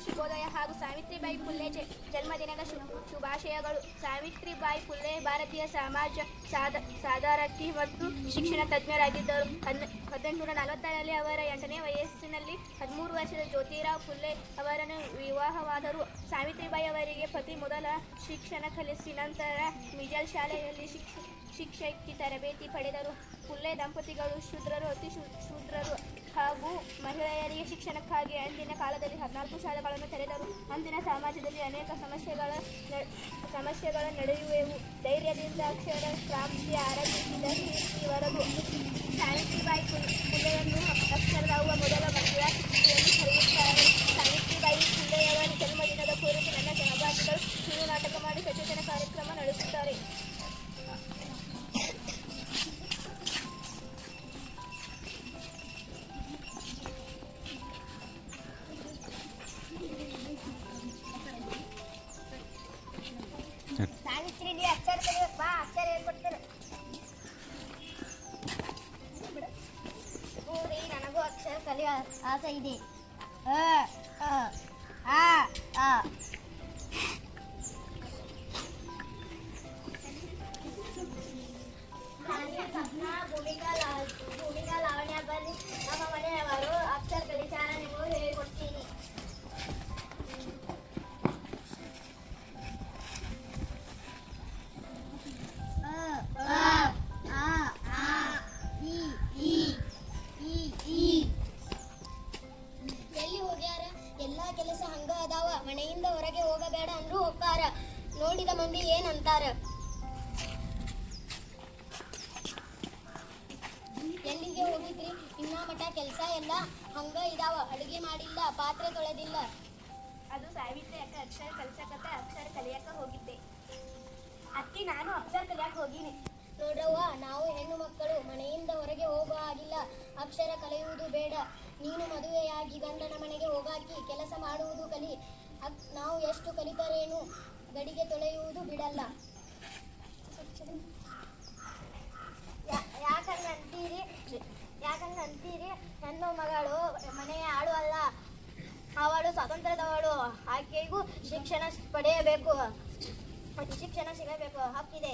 ಶುಭೋದಯ ಹಾಗೂ ಸಾವಿತ್ರಿಬಾಯಿ ಫುಲೆ ಜನ್ಮದಿನದ ಶುಭಾಶಯಗಳು. ಸಾವಿತ್ರಿಬಾಯಿ ಫುಲೆ ಭಾರತೀಯ ಸಮಾಜ ಸಾಧಕಿ ಮತ್ತು ಶಿಕ್ಷಣ ತಜ್ಞರಾಗಿದ್ದರು. 1846ರಲ್ಲಿ ಅವರ 8ನೇ ವಯಸ್ಸಿನಲ್ಲಿ 13 ವರ್ಷದ ಜ್ಯೋತಿರಾವ್ ಫುಲೆ ಅವರನ್ನು ವಿವಾಹವಾದರು. ಸಾವಿತ್ರಿಬಾಯಿ ಅವರಿಗೆ ಪತಿ ಮೊದಲ ಶಿಕ್ಷಣ ಕಲಿಸಿ ನಂತರ ಮಿಜಲ್ ಶಾಲೆಯಲ್ಲಿ ಶಿಕ್ಷಕಿ ತರಬೇತಿ ಪಡೆದರು. ಫುಲೆ ದಂಪತಿಗಳು ಶೂದ್ರರು, ಅತಿ ಶೂದ್ರರು ಹಾಗೂ ಮಹಿಳೆಯರಿಗೆ ಶಿಕ್ಷಣಕ್ಕಾಗಿ ಅಂದಿನ ಕಾಲದಲ್ಲಿ 14 ಶಾಲೆಗಳನ್ನು ತೆರೆದರು. ಅಂದಿನ ಸಮಾಜದಲ್ಲಿ ಅನೇಕ ಸಮಸ್ಯೆಗಳ ನಡೆಯುವೆವು. ಧೈರ್ಯದಿಂದ ಅಕ್ಷರ ಕ್ರಾಂತಿ ಆರಂಭಿಸಿದ ಇವರದು. ಸಾವಿತ್ರಿಬಾಯಿ ಫುಲೆಯನ್ನು ಅಕ್ಷರದಾಗುವ ಮೊದಲ ಮಹಿಳಾ ಶಿಕ್ಷಕಿಯನ್ನು ಕರೆಯುತ್ತಾರೆ. ಸಾವಿತ್ರಿಬಾಯಿ ಫುಲೆಯವರ ಜನ್ಮದಿನದ ಕುರಿತು ನನ್ನ ಸಹಪಾಠಿಗಳು ಕಿರು ನಾಟಕ ಮಾಡಿ ಸಚೇತನ ಕಾರ್ಯಕ್ರಮ ನಡೆಸುತ್ತಾರೆ. ಸಾವಿತ್ರಿ ಅಕ್ಷರ ಕಲಿಯಕ್ ಬಾ, ಅಕ್ಷರ ಹೇಳ್ಕೊಡ್ತಾರೆ. ನನಗೂ ಅಕ್ಷರ ಕಲಿಯೋ ಆಸೆ ಇದೆ. ಭೂಮಿಕಾ ಲಾವಣ್ಯ ಬನ್ನಿ, ನಮ್ಮ ಮನೆಯವರು ಅಕ್ಷರ ಕಲಿಸಾರ ನೀವು ಹೇಳ್ಕೊಡ್ತೀನಿ. ಎಲ್ಲಿ ಹೋಗ್ಯಾರ? ಎಲ್ಲಾ ಕೆಲಸ ಹಂಗ ಅದಾವ. ಮನೆಯಿಂದ ಹೊರಗೆ ಹೋಗಬೇಡ ಅಂದ್ರೂ ಹೋಗ್ತಾರ. ನೋಡಿದ ಮಂದಿ ಏನಂತಾರ? ಎಲ್ಲಿಗೆ ಹೋಗಿದ್ರಿ? ಇನ್ನ ಮಠ ಕೆಲಸ ಎಲ್ಲ ಹಂಗ ಇದಾವ. ಅಡುಗೆ ಮಾಡಿಲ್ಲ, ಪಾತ್ರೆ ತೊಳೆದಿಲ್ಲ. ಅದು ಸಾವಿತ್ರಿ ಅಕ್ಕ ಅಕ್ಷರ ಕಲಿಸಕತ್ತ ಅಕ್ಷರ ಕಲಿಯಕ ಹೋಗಿದ್ದೆ. ಅಕ್ಕಿ ನಾನು ಅಕ್ಷರ ಕಲಿಯಕ ಹೋಗಿನಿ. ನೋಡ್ರವ್ವ, ನಾವು ಹೆಣ್ಣು ಮಕ್ಕಳು ಮನೆಯಿಂದ ಹೊರಗೆ ಹೋಗೋ ಆಗಿಲ್ಲ. ಅಕ್ಷರ ಕಲಿಯುವುದು ಬೇಡ. ನೀನು ಮದುವೆಯಾಗಿ ಗಂಡನ ಮನೆಗೆ ಹೋಗಾಕಿ ಕೆಲಸ ಮಾಡುವುದು ಕಲಿ. ನಾವು ಎಷ್ಟು ಕಲಿತರೇನು, ಗಡಿಗೆ ತೊಳೆಯುವುದು ಬಿಡಲ್ಲ. ಯಾಕಂತೀರಿ? ಹೆಣ್ಣು ಮಗಳು ಮನೆಯ ಆಳು ಅಲ್ಲ, ಅವಳು ಸ್ವಾತಂತ್ರ್ಯದವಳು. ಆಕೆಗೂ ಶಿಕ್ಷಣ ಪಡೆಯಬೇಕು, ಶಿಕ್ಷಣ ಸಿಗಬೇಕು, ಹಕ್ಕಿದೆ.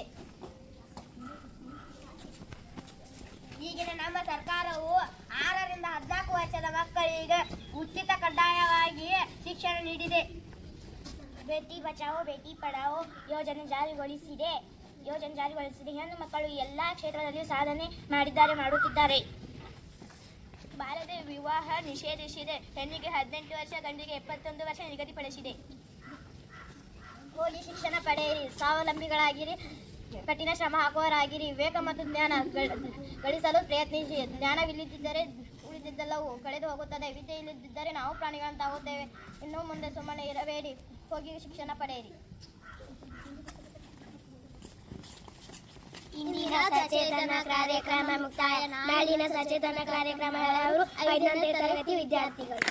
ಈಗಿನ ನಮ್ಮ ಸರ್ಕಾರವು 6ರಿಂದ 14 ವರ್ಷದ ಮಕ್ಕಳಿಗೆ ಉಚಿತ ಕಡ್ಡಾಯವಾಗಿ ಶಿಕ್ಷಣ ನೀಡಿದೆ. ಬೇಟಿ ಬಚಾವೋ ಬೇಟಿ ಪಢಾವೋ ಯೋಜನೆ ಜಾರಿಗೊಳಿಸಿದೆ. ಹೆಣ್ಣು ಮಕ್ಕಳು ಎಲ್ಲ ಕ್ಷೇತ್ರದಲ್ಲಿಯೂ ಸಾಧನೆ ಮಾಡುತ್ತಿದ್ದಾರೆ. ಬಾಲ್ಯದ ವಿವಾಹ ನಿಷೇಧಿಸಿದೆ. ಹೆಣ್ಣಿಗೆ 18 ವರ್ಷ, ಗಂಡಿಗೆ 71 ವರ್ಷ ನಿಗದಿಪಡಿಸಿದೆ. ಹೋಗಿ ಶಿಕ್ಷಣ ಪಡೆಯಿರಿ, ಸ್ವಾವಲಂಬಿಗಳಾಗಿರಿ, ಕಠಿಣ ಶ್ರಮ ಹಾಕುವವರಾಗಿರಿ, ವಿವೇಕ ಮತ್ತು ಜ್ಞಾನ ಗಳಿಸಲು ಪ್ರಯತ್ನಿಸಿ. ಜ್ಞಾನವಿಲ್ಲದಿದ್ದರೆ ಉಳಿದಿದ್ದೆಲ್ಲವೂ ಕಳೆದು ಹೋಗುತ್ತದೆ. ವಿದ್ಯೆ ಇಲ್ಲದಿದ್ದರೆ ನಾವು ಪ್ರಾಣಿಗಳಂತಾಗುತ್ತೇವೆ. ಇನ್ನು ಮುಂದೆ ಸುಮ್ಮನೆ ಇರಬೇಡಿ, ಹೋಗಿ ಶಿಕ್ಷಣ ಪಡೆಯಿರಿ. ಇಂದಿನ ಸಚೇತನ ಕಾರ್ಯಕ್ರಮ ಮುಕ್ತಾಯ. ನಾಳಿನ ಸಚೇತನ ಕಾರ್ಯಕ್ರಮ 5ನೇ ತರಗತಿ ವಿದ್ಯಾರ್ಥಿಗಳು.